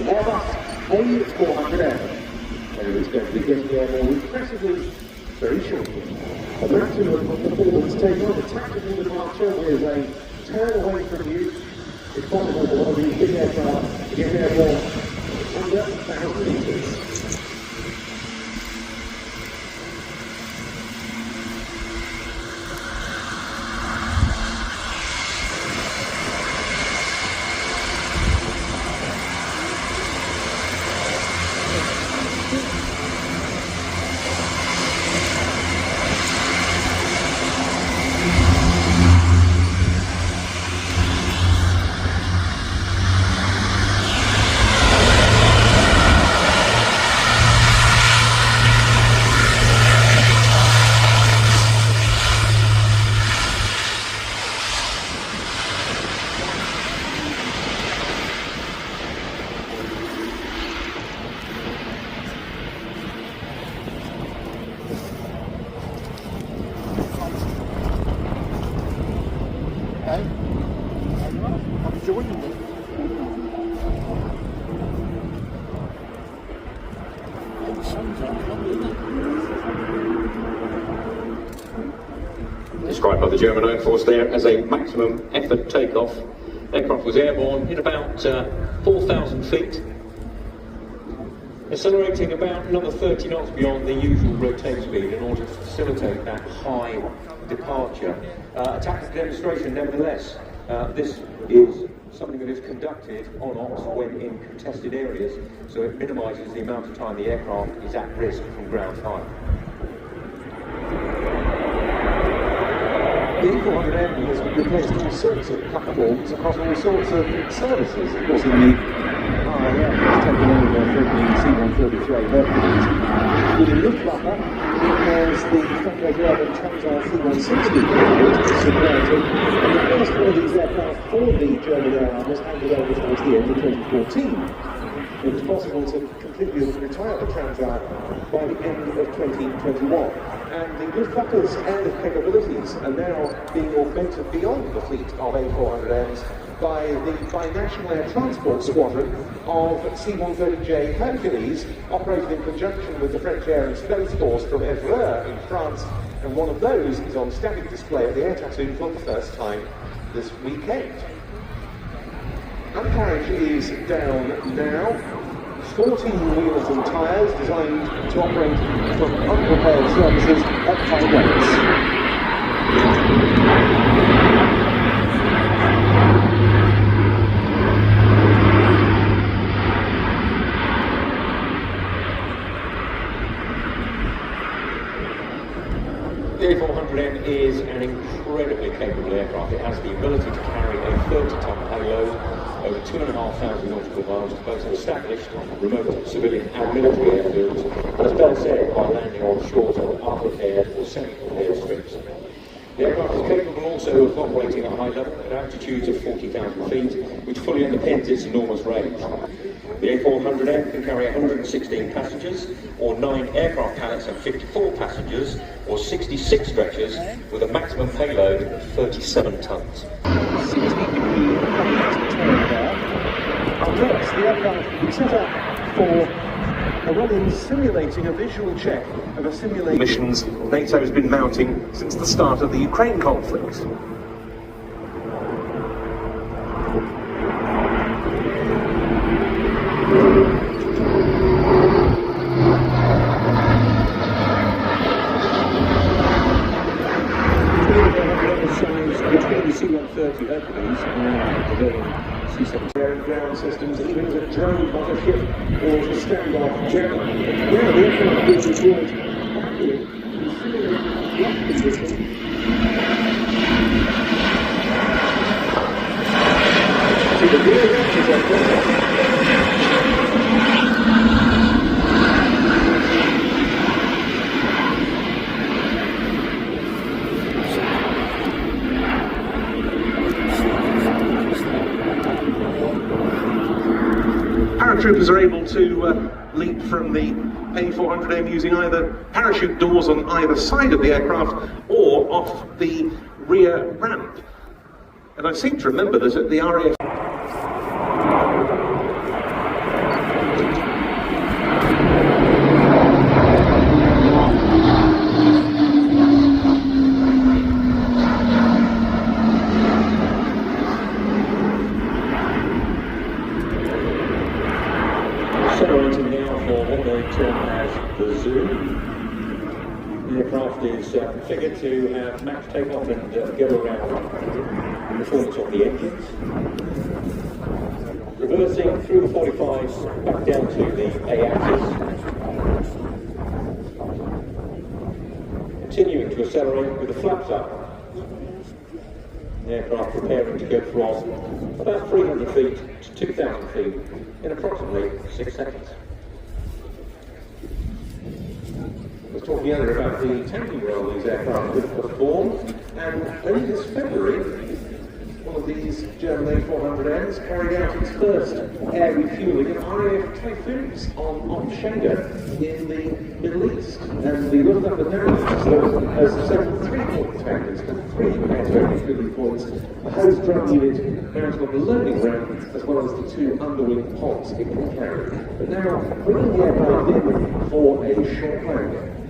Airbus A400M. And it's going to be getting airborne impressively very shortly. A maximum performance take on a tactical departure with a turn away from you. It's possible for one of these big aircraft to get airborne under 1,000 meters. Described by the German Air Force there as a maximum effort takeoff. Aircraft was airborne in about 4,000 feet, accelerating about another 30 knots beyond the usual rotate speed in order to facilitate that high departure. A tactical demonstration nevertheless. This is something that is conducted on ops when in contested areas, so it minimises the amount of time the aircraft is at risk from ground fire. The A400M has replaced all sorts of platforms across all sorts of services. Of course, in the RIAT has taken over from the C-130 Fairford. Within Luftwaffe, it has the Luftwaffe Airbus C-160 supplanted, and the first one of these aircraft for the German Air Arm was handed over towards the end of 2014. It was possible to completely retire the Transat by the end of 2021. And the Luftwaffe's airlift capabilities are now being augmented beyond the fleet of A400Ms by the binational air transport squadron of C-130J Hercules, operated in conjunction with the French Air and Space Force from Airborne in France, and one of those is on static display at the Air Tattoo for the first time this weekend. Undercarriage is down now. 14 wheels and tyres designed to operate from unprepared surfaces at high rates. The A400M is an incredibly capable aircraft. It has the ability to carry a 30-ton payload over 2,500 nautical miles to both established remote civilian and military airfields, and as Bell said, by landing on shorter, unprepared or semi-prepared strips. The aircraft is capable also of operating at high level at altitudes of 40,000 feet, which fully underpins its enormous range. The A400M can carry 116 passengers, or 9 aircraft pallets and 54 passengers, or 66 stretchers, with a maximum payload of 37 tons. 60-degree next, the aircraft will be set up for a run-in simulating a visual check of a simulation missions NATO has been mounting since the start of the Ukraine conflict. Between the C-130 Hercules and the Berlin C-17 air and ground systems, even as a drone mothership or a standoff jet. Now the aircraft is deployed backward, considering the position. So the rear reactors are Paratroopers are able to leap from the A400M using either parachute doors on either side of the aircraft or off the rear ramp. And I seem to remember that at the RAF term as the Zoom. The aircraft is configured to have max takeoff and go around the performance of the engines. Reversing through the 45s back down to the A-axis. Continuing to accelerate with the flaps up. The aircraft preparing to go from about 300 feet to 2,000 feet in approximately 6 seconds. I was talking earlier about the tanking role these aircraft would perform, and only this February, one of these German A400Ms carried out its first air refuelling of RAF Typhoons on Shenga in the Middle East. And the Luftwaffe Airbus has several 3-point tankers and 3 air refuelling points, a hose drum unit mounted on the loading ramp, as well as the 2 underwing pods it can carry. But now, bringing the aircraft in for a short flank.